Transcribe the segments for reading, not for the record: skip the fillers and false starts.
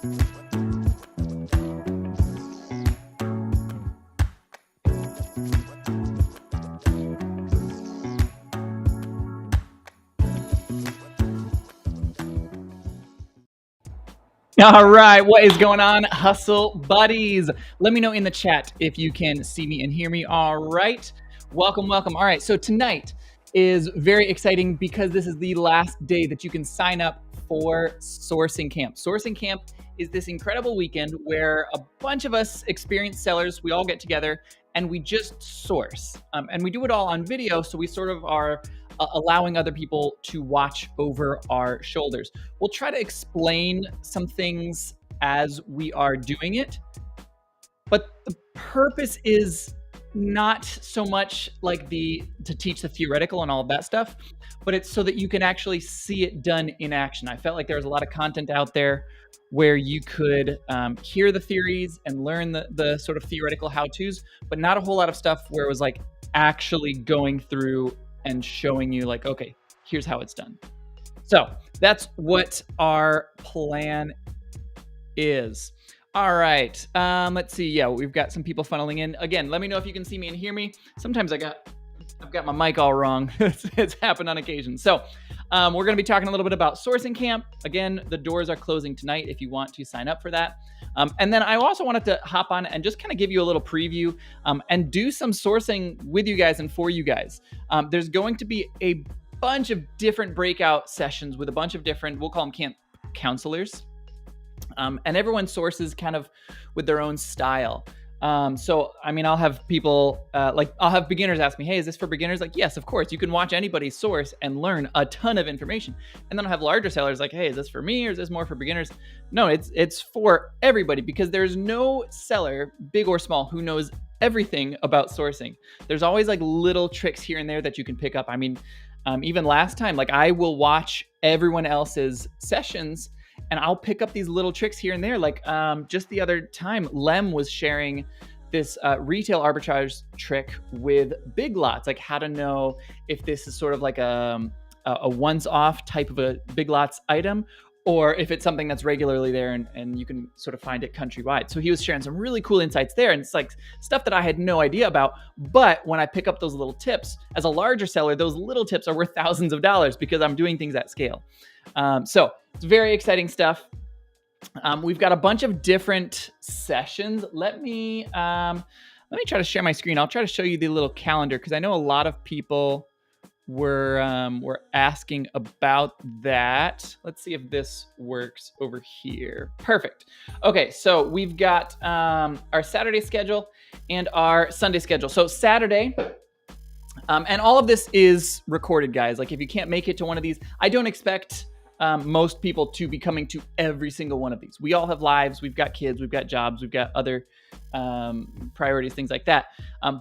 All right, what is going on, hustle buddies? Let me know in the chat if you can see me and hear me. All right, welcome. All right, so tonight is very exciting because this is the last day that you can sign up for Sourcing Camp. Sourcing Camp is this incredible weekend where a bunch of us experienced sellers, we all get together and we just source. And we do it all on video, so we sort of are allowing other people to watch over our shoulders. We'll try to explain some things as we are doing it, but the purpose is not so much like to teach the theoretical and all of that stuff, but it's so that you can actually see it done in action. I felt like there was a lot of content out there where you could hear the theories and learn the sort of theoretical how-tos, but not a whole lot of stuff where it was like actually going through and showing you like, okay, here's how it's done. So that's what our plan is. All right, let's see. Yeah, we've got some people funneling in. Again, let me know if you can see me and hear me. Sometimes I've got my mic all wrong. It's happened on occasion. So we're going to be talking a little bit about Sourcing Camp. Again, the doors are closing tonight if you want to sign up for that. And then I also wanted to hop on and just kind of give you a little preview and do some sourcing with you guys and for you guys. There's going to be a bunch of different breakout sessions with a bunch of different, we'll call them camp counselors. And everyone sources kind of with their own style. So, I mean, I'll have people, I'll have beginners ask me, hey, is this for beginners? Like, yes, of course. You can watch anybody's source and learn a ton of information. And then I'll have larger sellers like, hey, is this for me or is this more for beginners? No, it's for everybody because there's no seller, big or small, who knows everything about sourcing. There's always like little tricks here and there that you can pick up. I mean, even last time, like I will watch everyone else's sessions and I'll pick up these little tricks here and there. Like just the other time, Lem was sharing this retail arbitrage trick with big lots, like how to know if this is sort of like a once-off type of a big lots item, or if it's something that's regularly there and you can sort of find it countrywide. So he was sharing some really cool insights there. And it's like stuff that I had no idea about. But when I pick up those little tips, as a larger seller, those little tips are worth thousands of dollars because I'm doing things at scale. So it's very exciting stuff. We've got a bunch of different sessions. Let me try to share my screen. I'll try to show you the little calendar because I know a lot of people were asking about that. Let's see if this works over here. Perfect. Okay, so we've got our Saturday schedule and our Sunday schedule. So Saturday, and all of this is recorded, guys. Like if you can't make it to one of these, I don't expect most people to be coming to every single one of these. We all have lives. We've got kids. We've got jobs. We've got other priorities, things like that.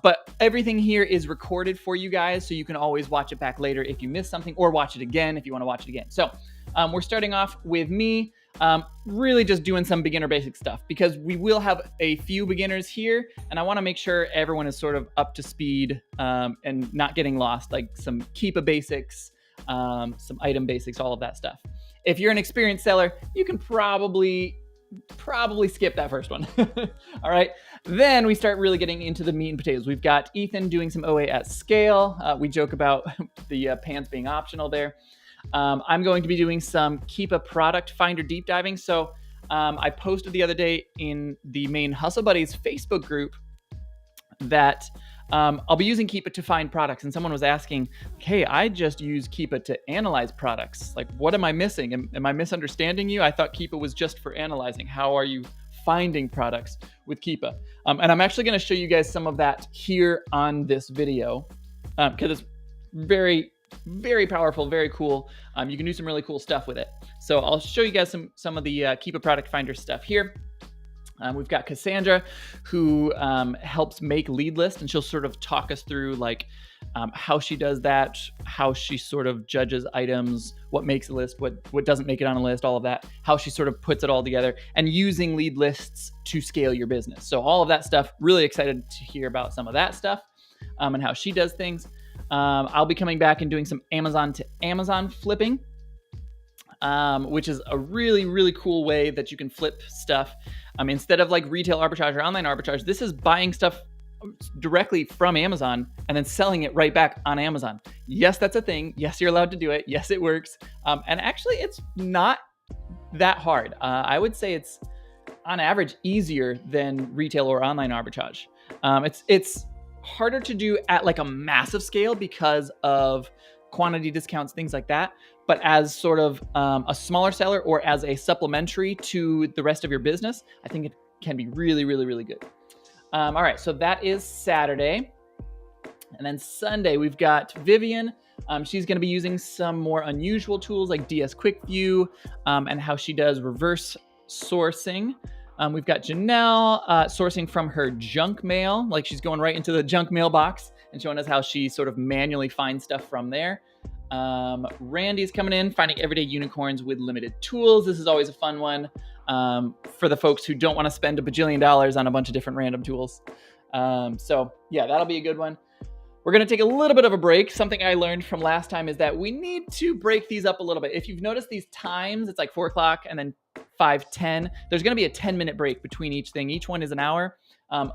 But everything here is recorded for you guys, so you can always watch it back later if you miss something, or watch it again if you want to watch it again. So we're starting off with me really just doing some beginner basic stuff because we will have a few beginners here, and I want to make sure everyone is sort of up to speed and not getting lost, like some Keepa basics, some item basics, all of that stuff. If you're an experienced seller, you can probably skip that first one. All right. Then we start really getting into the meat and potatoes. We've got Ethan doing some OA at scale. We joke about the pants being optional there. I'm going to be doing some Keepa product finder deep diving. So I posted the other day in the main Hustle Buddies Facebook group that I'll be using Keepa to find products. And someone was asking, hey, I just use Keepa to analyze products. Like, what am I missing? Am I misunderstanding you? I thought Keepa was just for analyzing. How are you finding products with Keepa? And I'm actually going to show you guys some of that here on this video because it's very, very powerful, very cool. You can do some really cool stuff with it. So I'll show you guys some of the Keepa product finder stuff here. We've got Cassandra, who helps make lead lists, and she'll sort of talk us through like how she does that, how she sort of judges items, what makes a list, what doesn't make it on a list, all of that, how she sort of puts it all together, and using lead lists to scale your business. So all of that stuff, really excited to hear about some of that stuff and how she does things. I'll be coming back and doing some Amazon to Amazon flipping. which is a really, really cool way that you can flip stuff. Instead of like retail arbitrage or online arbitrage, this is buying stuff directly from Amazon and then selling it right back on Amazon. Yes, that's a thing. Yes, you're allowed to do it. Yes, it works. And actually, it's not that hard. I would say it's on average easier than retail or online arbitrage. It's harder to do at like a massive scale because of quantity discounts, things like that. But as sort of a smaller seller or as a supplementary to the rest of your business, I think it can be really, really, really good. All right, so that is Saturday. And then Sunday, we've got Vivian. She's going to be using some more unusual tools like DS Quick View and how she does reverse sourcing. We've got Janelle sourcing from her junk mail, like she's going right into the junk mail box and showing us how she sort of manually finds stuff from there. Randy's coming in, finding everyday unicorns with limited tools. This is always a fun one for the folks who don't want to spend $1 bajillion on a bunch of different random tools. So yeah, that'll be a good one. We're going to take a little bit of a break. Something I learned from last time is that we need to break these up a little bit. If you've noticed these times, it's like 4 o'clock and then 5:10. There's going to be a 10-minute break between each thing. Each one is an hour.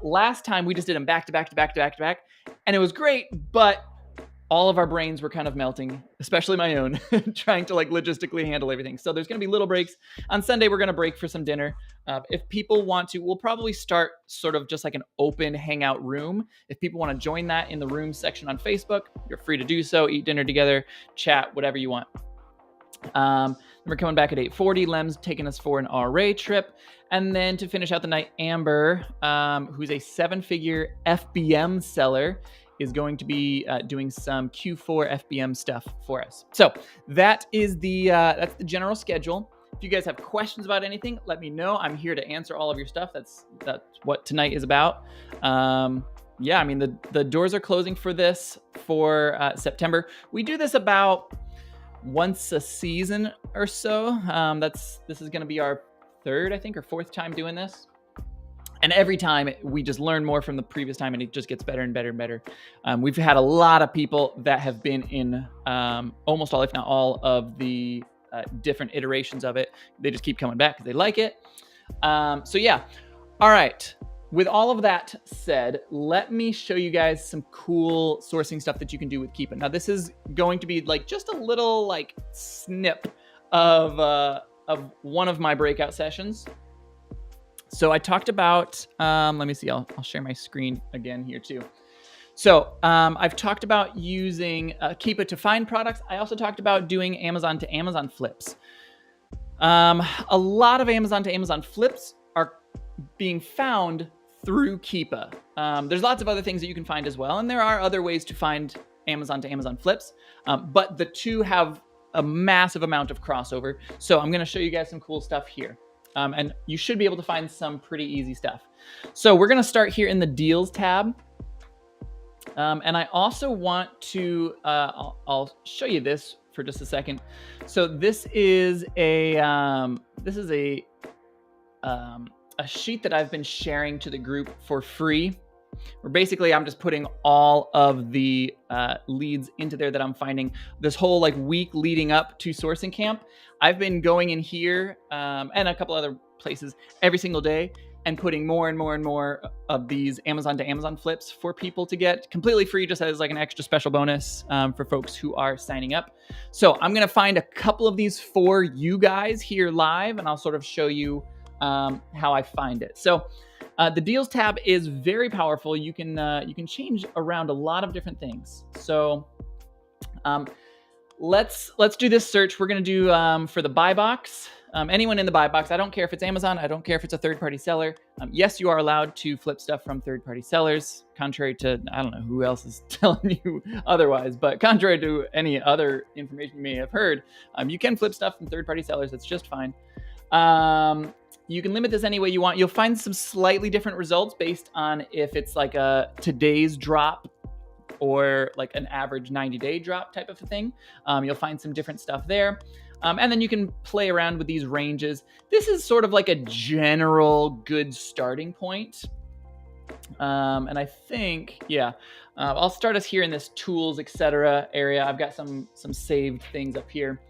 Last time we just did them back to back to back to back to back, and it was great, but all of our brains were kind of melting, especially my own, trying to like logistically handle everything. So there's going to be little breaks. On Sunday, we're going to break for some dinner. If people want to, we'll probably start sort of just like an open hangout room. If people want to join that in the room section on Facebook, you're free to do so, eat dinner together, chat, whatever you want. We're coming back at 8:40. Lem's taking us for an RA trip. And then to finish out the night, Amber, who's a 7-figure FBM seller, is going to be doing some Q4 FBM stuff for us. So that is that's the general schedule. If you guys have questions about anything, let me know. I'm here to answer all of your stuff. That's what tonight is about. Yeah, I mean, the doors are closing for this for September. We do this about once a season or so. This is going to be our third, I think, or fourth time doing this. And every time we just learn more from the previous time, and it just gets better and better and better. We've had a lot of people that have been in almost all, if not all, of the different iterations of it. They just keep coming back because they like it. So yeah, all right. With all of that said, let me show you guys some cool sourcing stuff that you can do with Keepa. Now, this is going to be like just a little like snip of one of my breakout sessions. So I talked about, let me see, I'll share my screen again here too. So I've talked about using Keepa to find products. I also talked about doing Amazon to Amazon flips. A lot of Amazon to Amazon flips are being found through Keepa. There's lots of other things that you can find as well. And there are other ways to find Amazon to Amazon flips, but the two have a massive amount of crossover. So I'm gonna show you guys some cool stuff here. And you should be able to find some pretty easy stuff. So we're gonna start here in the deals tab. And I also want to, I'll show you this for just a second. So this is a sheet that I've been sharing to the group for free. Where basically I'm just putting all of the leads into there that I'm finding this whole like week leading up to sourcing camp. I've been going in here and a couple other places every single day and putting more and more and more of these Amazon to Amazon flips for people to get completely free, just as like an extra special bonus for folks who are signing up. So I'm going to find a couple of these for you guys here live, and I'll sort of show you how I find it. So the deals tab is very powerful. You can change around a lot of different things. So let's do this search. We're going to do for the buy box. Anyone in the buy box, I don't care if it's Amazon, I don't care if it's a third-party seller. Yes, you are allowed to flip stuff from third-party sellers, contrary to, I don't know who else is telling you otherwise, but contrary to any other information you may have heard, you can flip stuff from third-party sellers. That's just fine. You can limit this any way you want. You'll find some slightly different results based on if it's like a today's drop or like an average 90-day drop type of a thing. You'll find some different stuff there. And then you can play around with these ranges. This is sort of like a general good starting point. And I think, yeah, I'll start us here in this tools, etc. area. I've got some saved things up here.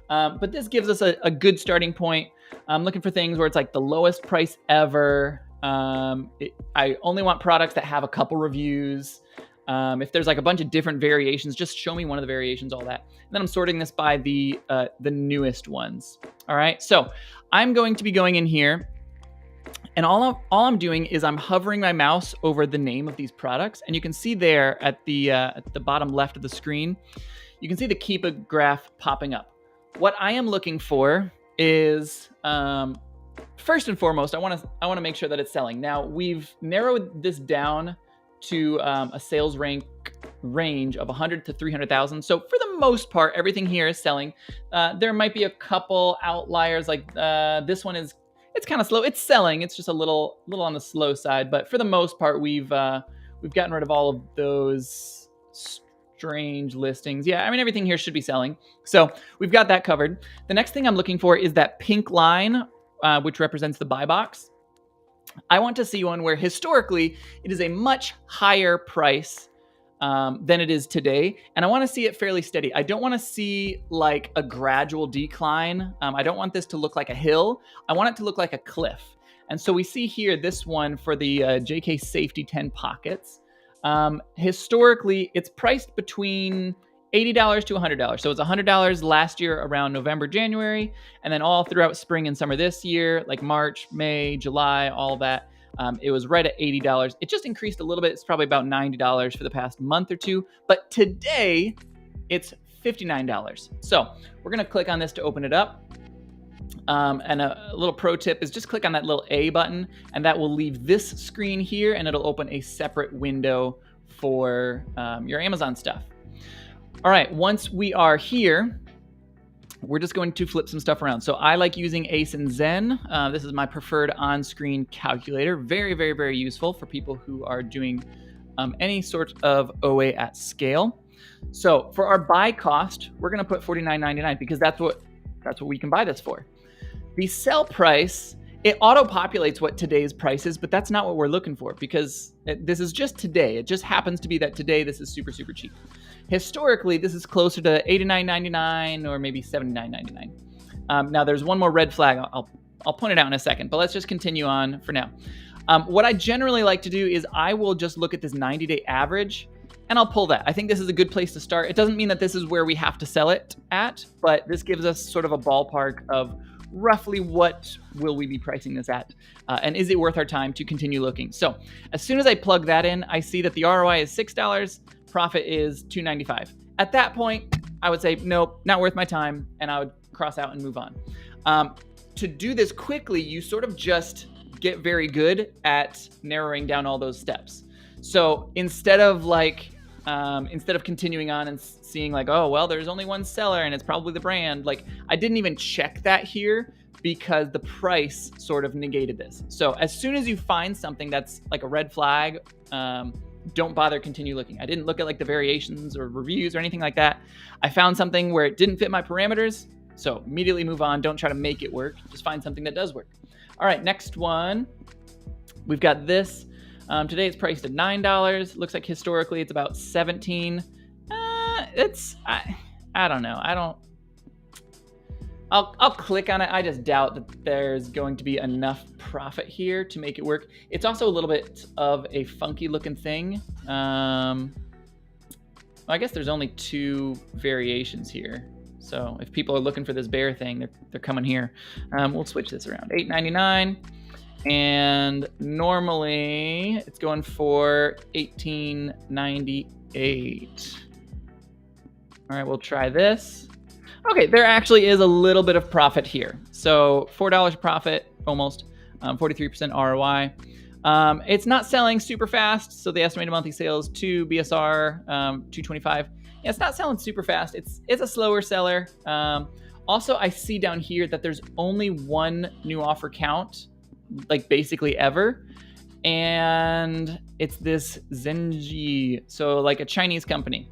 But this gives us a good starting point. I'm looking for things where it's like the lowest price ever. I only want products that have a couple reviews. If there's like a bunch of different variations, just show me one of the variations, all that. And then I'm sorting this by the newest ones. All right, so I'm going to be going in here, and all I'm doing is I'm hovering my mouse over the name of these products, and you can see there at the bottom left of the screen, you can see the Keepa graph popping up. What I am looking for is first and foremost, I want to make sure that it's selling. Now we've narrowed this down to a sales range of 100 to 300,000. So for the most part, everything here is selling. There might be a couple outliers, like this one it's kind of slow. It's selling. It's just a little on the slow side, but for the most part, we've gotten rid of all of those strange listings. Yeah, I mean, everything here should be selling. So we've got that covered. The next thing I'm looking for is that pink line, which represents the buy box. I want to see one where historically it is a much higher price than it is today. And I want to see it fairly steady. I don't want to see like a gradual decline. I don't want this to look like a hill. I want it to look like a cliff. And so we see here this one for the JK Safety 10 pockets. Historically, it's priced between $80 to $100. So it's $100 last year around November, January, and then all throughout spring and summer this year, like March, May, July, all that. It was right at $80. It just increased a little bit. It's probably about $90 for the past month or two. But today, it's $59. So we're going to click on this to open it up. And a little pro tip is just click on that little A button, and that will leave this screen here, and it'll open a separate window for your Amazon stuff. All right, once we are here, we're just going to flip some stuff around. So I like using Ace and Zen. This is my preferred on-screen calculator. Very, very, very useful for people who are doing any sort of OA at scale. So for our buy cost, we're going to put $49.99 because that's what we can buy this for. The sell price, it auto-populates what today's price is, but that's not what we're looking for because this is just today. It just happens to be that today this is super, super cheap. Historically, this is closer to $89.99 or maybe $79.99. Now, there's one more red flag. I'll point it out in a second, but let's just continue on for now. What I generally like to do is I will just look at this 90-day average, and I'll pull that. I think this is a good place to start. It doesn't mean that this is where we have to sell it at, but this gives us sort of a ballpark of roughly what will we be pricing this at, and is it worth our time to continue looking? So as soon as I plug that in, I see that the ROI is $6, profit is $2.95. At that point, I would say, nope, not worth my time, and I would cross out and move on. To do this quickly, you sort of just get very good at narrowing down all those steps. So instead of continuing on and seeing like, oh, well, there's only one seller and it's probably the brand, like I didn't even check that here because the price sort of negated this. So as soon as you find something that's like a red flag, don't bother continue looking. I didn't look at like the variations or reviews or anything like that. I found something where it didn't fit my parameters, so immediately move on. Don't try to make it work. Just find something that does work. All right, next one. We've got this. Today it's priced at $9. Looks like historically it's about $17. I don't know. I'll click on it. I just doubt that there's going to be enough profit here to make it work. It's also a little bit of a funky looking thing. Well, I guess there's only two variations here. So if people are looking for this bear thing, they're coming here. We'll switch this around. $8.99. And normally it's going for $18.98. All right, we'll try this. Okay, there actually is a little bit of profit here. So $4 profit, almost, 43% ROI. It's not selling super fast, so the estimated monthly sales to BSR, 225. Yeah, it's not selling super fast. It's a slower seller. Also, I see down here that there's only one new offer count, like basically ever, and it's this Zenji, so like a Chinese company.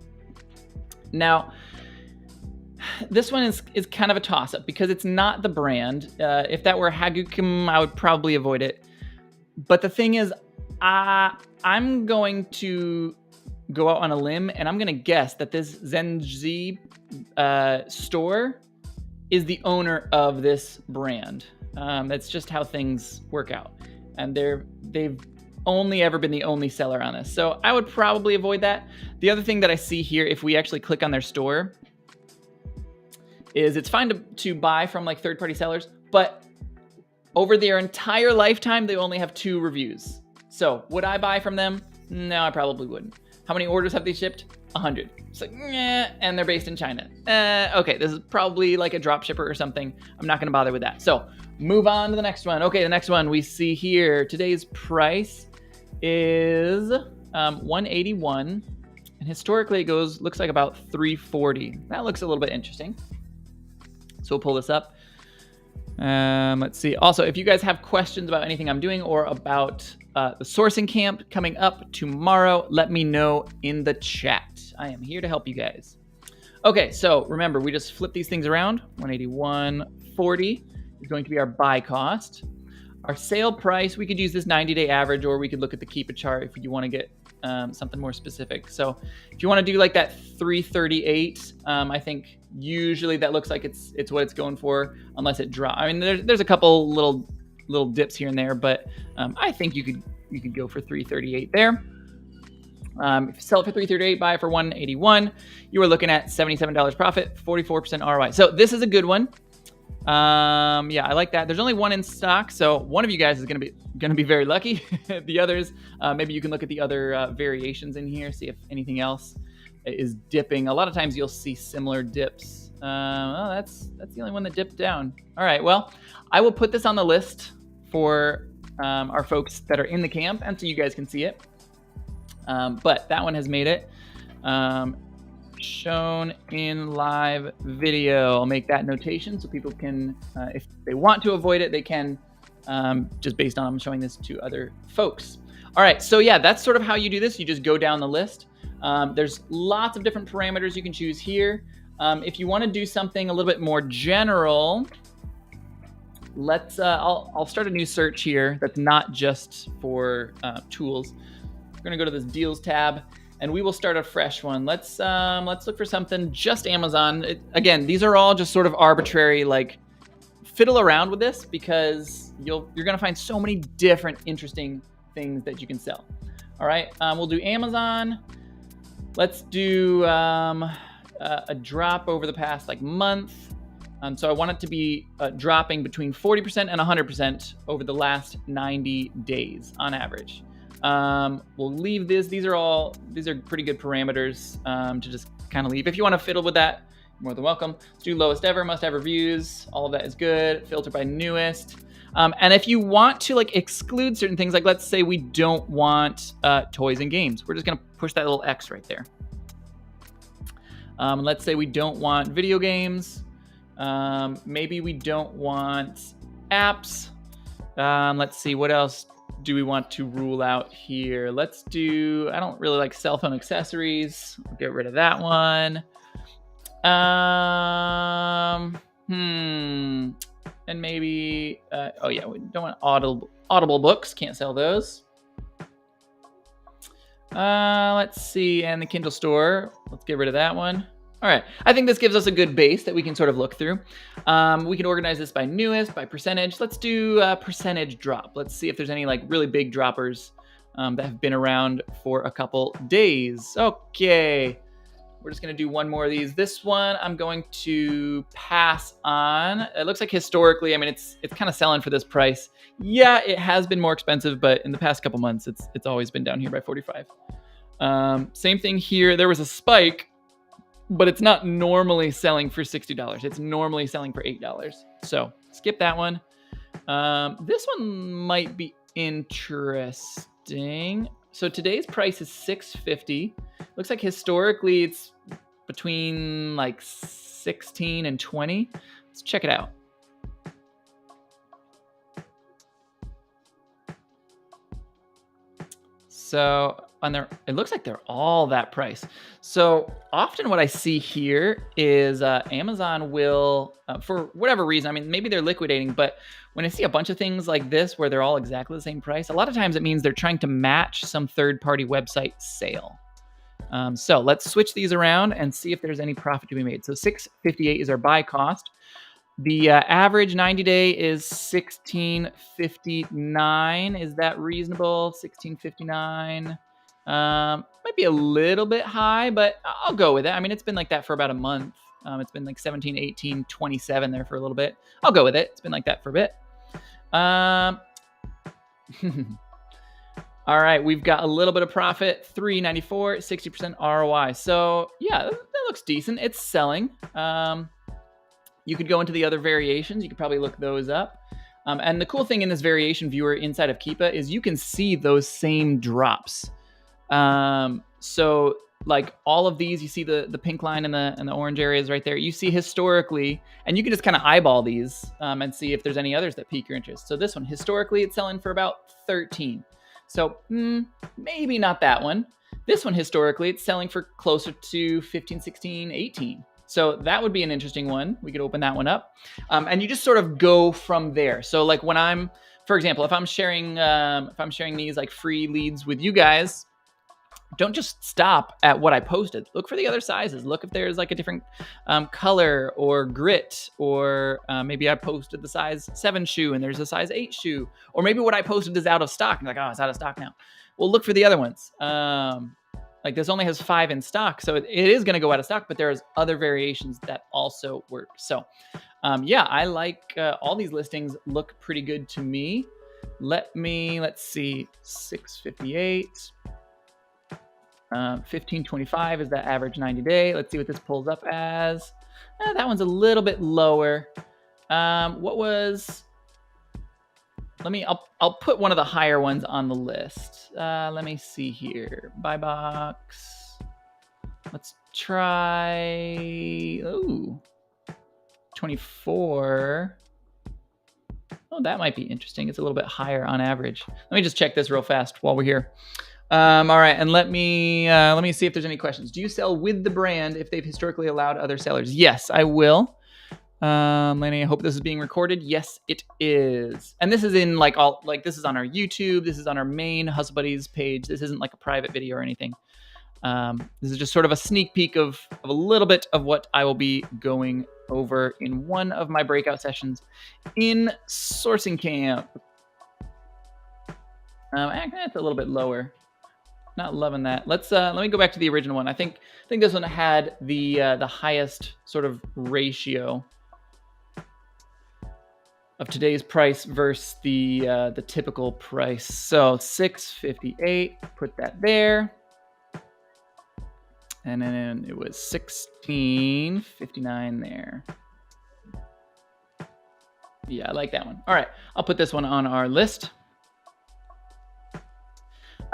Now, this one is kind of a toss-up because it's not the brand. If that were Hagukum, I would probably avoid it. But the thing is, I'm going to go out on a limb, and I'm going to guess that this Zenji store is the owner of this brand. That's just how things work out. And they've only ever been the only seller on this. So I would probably avoid that. The other thing that I see here, if we actually click on their store, is it's fine to buy from like third-party sellers, but over their entire lifetime, they only have 2 reviews. So would I buy from them? No, I probably wouldn't. How many orders have they shipped? 100. It's like, and they're based in China. Okay, this is probably like a drop shipper or something. I'm not gonna bother with that. So move on to the next one. Okay, the next one we see here, today's price is $181. And historically it looks like about $340. That looks a little bit interesting. So we'll pull this up. Let's see. Also, if you guys have questions about anything I'm doing or about the sourcing camp coming up tomorrow, let me know in the chat. I am here to help you guys. Okay, so remember, we just flip these things around. $181.40 is going to be our buy cost. Our sale price, we could use this 90-day average, or we could look at the Keepa chart if you want to get something more specific. So if you want to do like that 338, I think usually that looks like it's what it's going for, unless it drops. I mean, there's a couple little dips here and there, but I think you could go for 338 there. If you sell it for 338, buy it for 181, you are looking at $77 profit, 44% ROI. So this is a good one. Yeah, I like that. There's only one in stock, so one of you guys is gonna be very lucky. The others, maybe you can look at the other variations in here, see if anything else is dipping. A lot of times you'll see similar dips. Oh, that's the only one that dipped down. All right, well, I will put this on the list for our folks that are in the camp, and so you guys can see it. But that one has made it. Shown in live video. I'll make that notation so people can, if they want to avoid it, they can, just based on I'm showing this to other folks. All right, so yeah, that's sort of how you do this. You just go down the list. There's lots of different parameters you can choose here. If you want to do something a little bit more general, let's, I'll start a new search here that's not just for tools. We're gonna go to this deals tab, and we will start a fresh one. Let's look for something just Amazon. Again, these are all just sort of arbitrary, like fiddle around with this because you're gonna find so many different interesting things that you can sell. All right, we'll do Amazon. Let's do a drop over the past like month. So I want it to be dropping between 40% and 100% over the last 90 days on average. We'll leave this. These are pretty good parameters to just kind of leave. If you want to fiddle with that, you're more than welcome. Let's do lowest ever, must have reviews. All of that is good. Filter by newest. And if you want to like exclude certain things, like let's say we don't want toys and games, we're just gonna push that little X right there. Let's say we don't want video games. Maybe we don't want apps. Let's see, what else do we want to rule out here? Let's do, I don't really like cell phone accessories. I'll get rid of that one. And maybe, oh yeah, we don't want audible books. Can't sell those. Let's see, and the Kindle store. Let's get rid of that one. All right, I think this gives us a good base that we can sort of look through. We can organize this by newest, by percentage. Let's do percentage drop. Let's see if there's any like really big droppers that have been around for a couple days. Okay, we're just gonna do one more of these. This one I'm going to pass on. It looks like historically, I mean, it's kind of selling for this price. Yeah, it has been more expensive, but in the past couple months, it's always been down here by 45. Same thing here. There was a spike, but it's not normally selling for $60. It's normally selling for $8. So skip that one. This one might be interesting. So today's price is $6.50. Looks like historically it's between like 16 and 20. Let's check it out. So it looks like they're all that price. So often what I see here is Amazon will, for whatever reason, I mean, maybe they're liquidating, but when I see a bunch of things like this where they're all exactly the same price, a lot of times it means they're trying to match some third-party website sale. So let's switch these around and see if there's any profit to be made. So $6.58 is our buy cost. The average 90-day is 1659. Is that reasonable? 1659. Might be a little bit high, but I'll go with it. I mean, it's been like that for about a month. It's been like 17, 18, 27 there for a little bit. I'll go with it. It's been like that for a bit. All right, we've got a little bit of profit, 394, 60% ROI. So yeah, that looks decent. It's selling. You could go into the other variations. You could probably look those up. And the cool thing in this variation viewer inside of Keepa is you can see those same drops. So like all of these, you see the pink line and the orange areas right there. You see historically, and you can just kind of eyeball these and see if there's any others that pique your interest. So this one, historically, it's selling for about 13. So maybe not that one. This one, historically, it's selling for closer to 15, 16, 18. So that would be an interesting one. We could open that one up. And you just sort of go from there. So like when I'm, for example, if I'm sharing these like free leads with you guys, don't just stop at what I posted. Look for the other sizes. Look if there's like a different color or grit, or maybe I posted the size 7 shoe and there's a size 8 shoe, or maybe what I posted is out of stock. I'm like, oh, it's out of stock now. Well, look for the other ones. Like this only has 5 in stock, so it is going to go out of stock, but there's other variations that also work. So yeah, I like all these listings look pretty good to me. Let's see, 658. 1525 is that average 90-day. Let's see what this pulls up as. That one's a little bit lower. What was... I'll put one of the higher ones on the list. Let me see here. Buy box. Let's try. Oh, 24. Oh, that might be interesting. It's a little bit higher on average. Let me just check this real fast while we're here. All right, and let me see if there's any questions. Do you sell with the brand if they've historically allowed other sellers? Yes, I will. Lenny, I hope this is being recorded. Yes, it is. And this is in this is on our YouTube. This is on our main Hustle Buddies page. This isn't like a private video or anything. This is just sort of a sneak peek of a little bit of what I will be going over in one of my breakout sessions in Sourcing Camp. Actually, that's a little bit lower. Not loving that. Let me go back to the original one. I think this one had the highest sort of ratio of today's price versus the typical price. So 658, put that there. And then it was 1659 there. Yeah, I like that one. All right, I'll put this one on our list.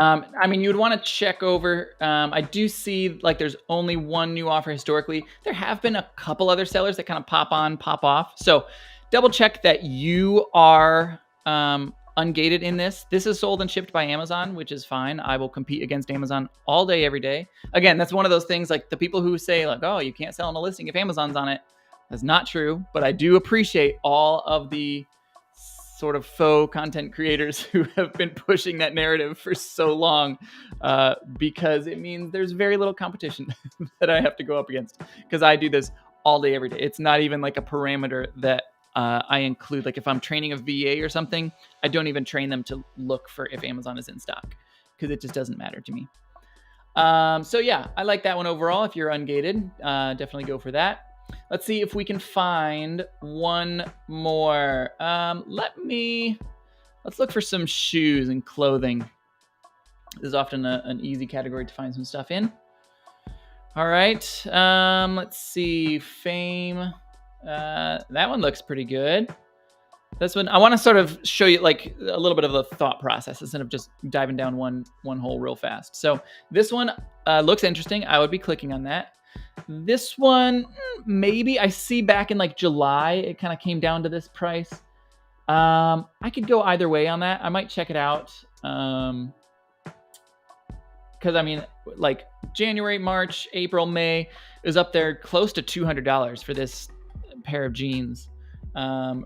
I mean, you would want to check over. I do see like there's only one new offer historically. There have been a couple other sellers that kind of pop on, pop off. So double check that you are ungated in this. This is sold and shipped by Amazon, which is fine. I will compete against Amazon all day, every day. Again, that's one of those things like the people who say like, oh, you can't sell on a listing if Amazon's on it. That's not true, but I do appreciate all of the sort of faux content creators who have been pushing that narrative for so long, because it means there's very little competition that I have to go up against, because I do this all day, every day. It's not even like a parameter that I include. Like if I'm training a VA or something, I don't even train them to look for if Amazon is in stock, because it just doesn't matter to me. So yeah, I like that one overall. If you're ungated, definitely go for that. Let's see if we can find one more. Let's look for some shoes and clothing. This is often an easy category to find some stuff in. All right, let's see, Fame. That one looks pretty good. This one, I want to sort of show you like a little bit of the thought process instead of just diving down one hole real fast. So this one looks interesting. I would be clicking on that. This one, maybe I see back in like July, it kind of came down to this price. I could go either way on that. I might check it out. Because I mean, like January, March, April, May is up there close to $200 for this pair of jeans.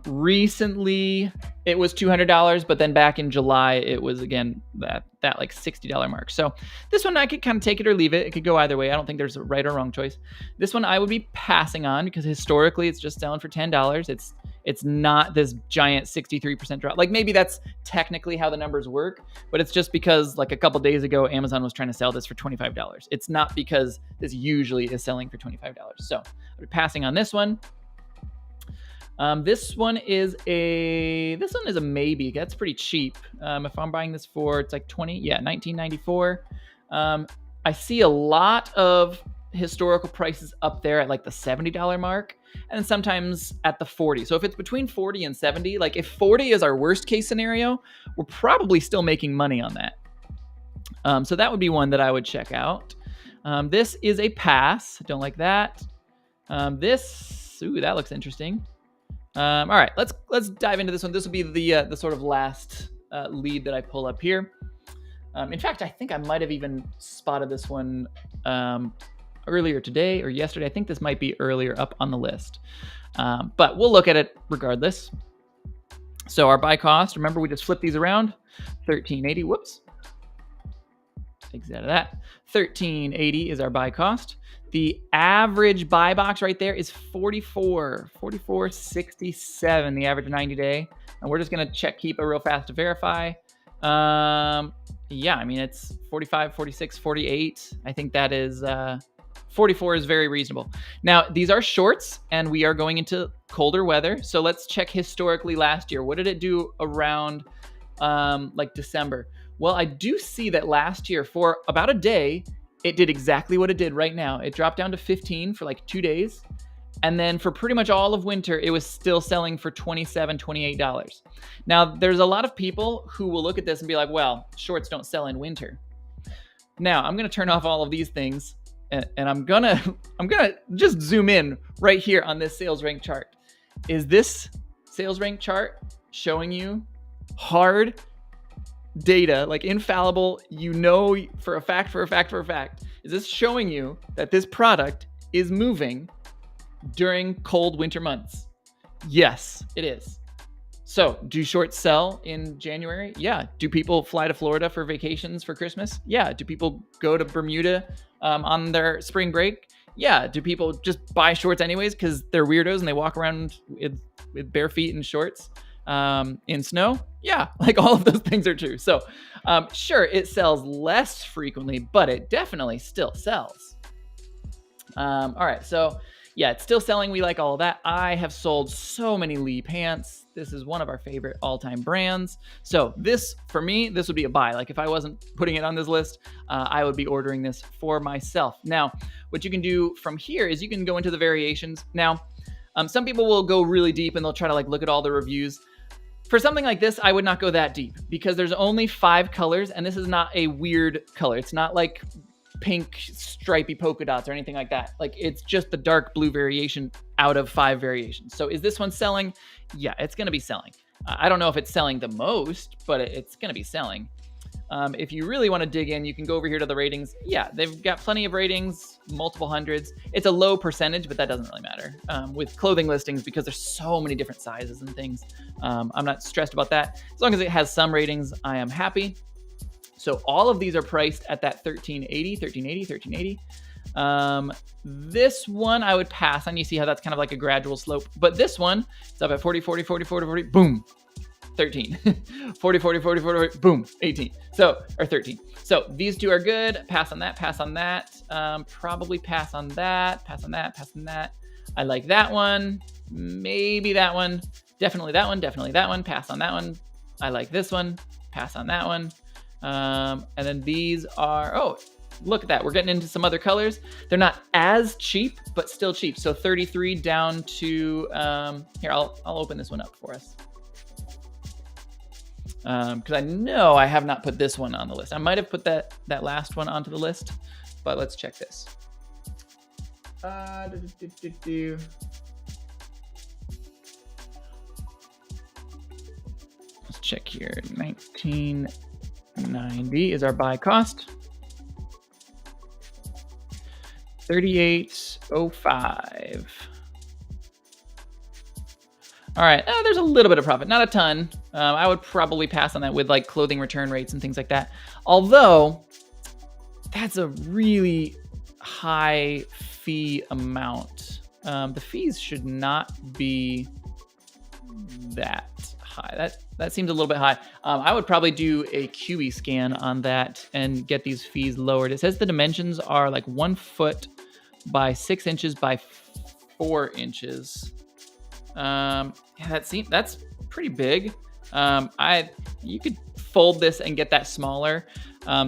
Recently it was $200, but then back in July it was again that like $60 mark. So this one I could kind of take it or leave it. It could go either way. I don't think there's a right or wrong choice. This one I would be passing on because historically it's just selling for $10. It's not this giant 63% drop. Like maybe that's technically how the numbers work, but it's just because like a couple days ago Amazon was trying to sell this for $25. It's not because this usually is selling for $25. So I'll be passing on this one. This one is a maybe. That's pretty cheap. If I'm buying this for, it's like $19.94. I see a lot of historical prices up there at like the $70 mark, and sometimes at the 40. So if it's between 40 and 70, like if 40 is our worst case scenario, we're probably still making money on that. So that would be one that I would check out. This is a pass. Don't like that. That looks interesting. All right, let's dive into this one. This will be the sort of last lead that I pull up here. In fact, I think I might have even spotted this one earlier today or yesterday. I think this might be earlier up on the list, but we'll look at it regardless. So our buy cost, remember we just flipped these around, $13.80. Whoops, exit out of that. $13.80 is our buy cost. The average buy box right there is $44.67, the average 90-day. And we're just going to check Keepa real fast to verify. Yeah, I mean, it's 45, 46, 48. I think that is 44 is very reasonable. Now, these are shorts, and we are going into colder weather. So let's check historically last year. What did it do around like December? Well, I do see that last year for about a day, it did exactly what it did right now. It dropped down to 15 for like 2 days. And then for pretty much all of winter, it was still selling for $27, $28. Now, there's a lot of people who will look at this and be like, well, shorts don't sell in winter. Now, I'm going to turn off all of these things and I'm going to just zoom in right here on this sales rank chart. Is this sales rank chart showing you hard data, like infallible, for a fact, is this showing you that this product is moving during cold winter months? Yes, it is. So do shorts sell in January? Yeah. Do people fly to Florida for vacations for Christmas? Yeah. Do people go to Bermuda on their spring break? Yeah. Do people just buy shorts anyways because they're weirdos and they walk around with bare feet and shorts in snow? Yeah, like all of those things are true. So sure, it sells less frequently, but it definitely still sells. All right, so yeah, it's still selling. We like all of that. I have sold so many Lee pants. This is one of our favorite all-time brands. So this, for me, this would be a buy. Like if I wasn't putting it on this list, I would be ordering this for myself. Now, what you can do from here is you can go into the variations. Now, some people will go really deep and they'll try to like look at all the reviews. For something like this, I would not go that deep because there's only 5 colors and this is not a weird color. It's not like pink stripy polka dots or anything like that. Like it's just the dark blue variation out of 5 variations. So is this one selling? Yeah, it's going to be selling. I don't know if it's selling the most, but it's going to be selling. If you really want to dig in, you can go over here to the ratings. Yeah, they've got plenty of ratings, multiple hundreds. It's a low percentage, but that doesn't really matter with clothing listings because there's so many different sizes and things. I'm not stressed about that. As long as it has some ratings, I am happy. So all of these are priced at that $13.80. This one I would pass on. You see how that's kind of like a gradual slope. But this one, it's up at 40, boom. 13, 40, boom, 18. So, or 13. So these two are good. Pass on that, probably pass on that. I like that one. Maybe that one. Definitely that one. Pass on that one. I like this one. Pass on that one. And then these are, oh, look at that. We're getting into some other colors. They're not as cheap, but still cheap. So 33 down to, here, I'll open this one up for us. Because I know I have not put this one on the list. I might have put that last one onto the list, but let's check this. Let's check here. $19.90 is our buy cost. $38.05. All right, there's a little bit of profit, not a ton. I would probably pass on that with like clothing return rates and things like that. Although that's a really high fee amount. The fees should not be that high. That seems a little bit high. I would probably do a QE scan on that and get these fees lowered. It says the dimensions are like 1 foot by 6 inches by 4 inches. Yeah, that's pretty big. You could fold this and get that smaller.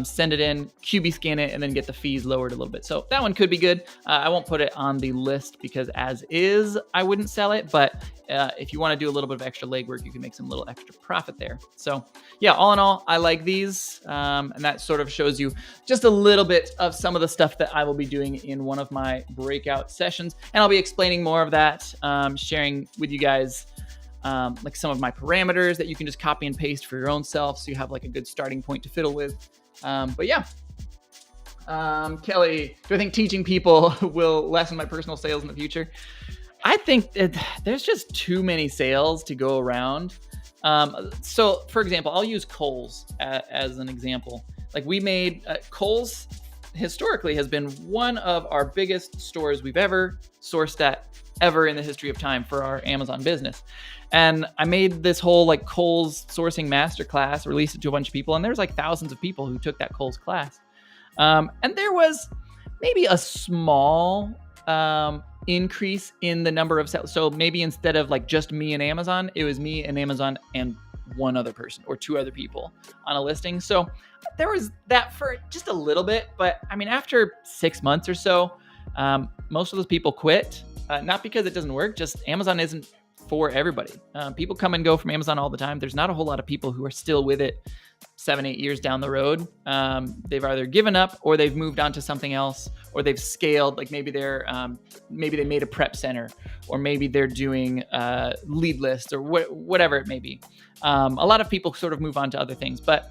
Send it in, QB scan it, and then get the fees lowered a little bit. So that one could be good. I won't put it on the list because as is, I wouldn't sell it. But if you want to do a little bit of extra legwork, you can make some little extra profit there. So yeah, all in all, I like these. And that sort of shows you just a little bit of some of the stuff that I will be doing in one of my breakout sessions. And I'll be explaining more of that, sharing with you guys like some of my parameters that you can just copy and paste for your own self. So you have like a good starting point to fiddle with. But yeah, Kelly, do I think teaching people will lessen my personal sales in the future? I think there's just too many sales to go around. So for example, I'll use Kohl's as an example. Like we made Kohl's historically has been one of our biggest stores we've ever sourced at ever in the history of time for our Amazon business. And I made this whole like Kohl's sourcing masterclass, released it to a bunch of people, and there's like thousands of people who took that Kohl's class. And there was maybe a small increase in the number of sales. So maybe instead of like just me and Amazon, it was me and Amazon and one other person or 2 other people on a listing. So there was that for just a little bit. But I mean, after 6 months or so, most of those people quit. Not because it doesn't work, just Amazon isn't for everybody. People come and go from Amazon all the time. There's not a whole lot of people who are still with it 7-8 years down the road. They've either given up or they've moved on to something else, or they've scaled. Like maybe maybe they made a prep center, or maybe they're doing lead lists or whatever it may be. A lot of people sort of move on to other things, but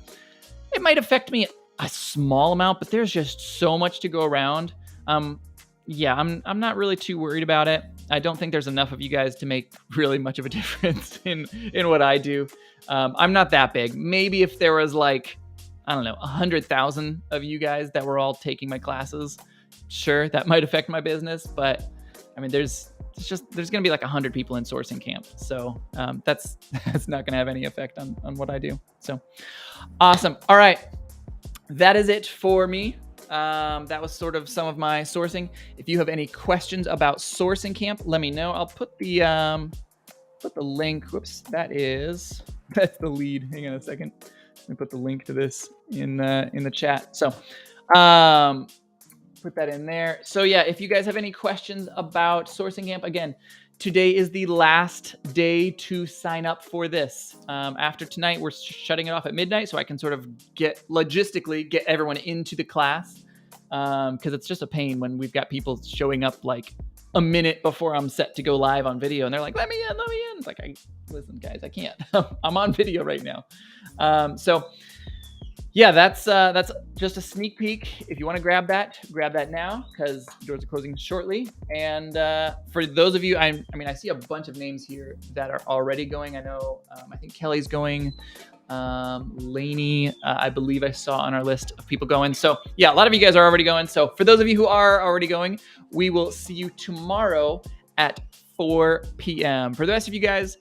it might affect me a small amount, but there's just so much to go around. Yeah, I'm not really too worried about it. I don't think there's enough of you guys to make really much of a difference in what I do. I'm not that big. Maybe if there was like, I don't know, 100,000 of you guys that were all taking my classes, sure, that might affect my business. But I mean, there's going to be like 100 people in sourcing camp. So that's not going to have any effect on what I do. So awesome. All right. That is it for me. That was sort of some of my sourcing. If you have any questions about sourcing camp, let me know. I'll put the link. Whoops, that's the lead. Hang on a second. Let me put the link to this in the chat. So, put that in there. So yeah, if you guys have any questions about sourcing camp, again, today is the last day to sign up for this. After tonight, we're shutting it off at midnight, so I can sort of logistically get everyone into the class. Because it's just a pain when we've got people showing up like a minute before I'm set to go live on video, and they're like, "Let me in." It's like, listen, guys, I can't. I'm on video right now. So yeah, that's just a sneak peek. If you want to grab that now, because doors are closing shortly. And for those of you, I mean, I see a bunch of names here that are already going. I know, I think Kelly's going. Lainey, I believe I saw on our list of people going. So yeah, a lot of you guys are already going. So for those of you who are already going, we will see you tomorrow at 4 p.m. For the rest of you guys,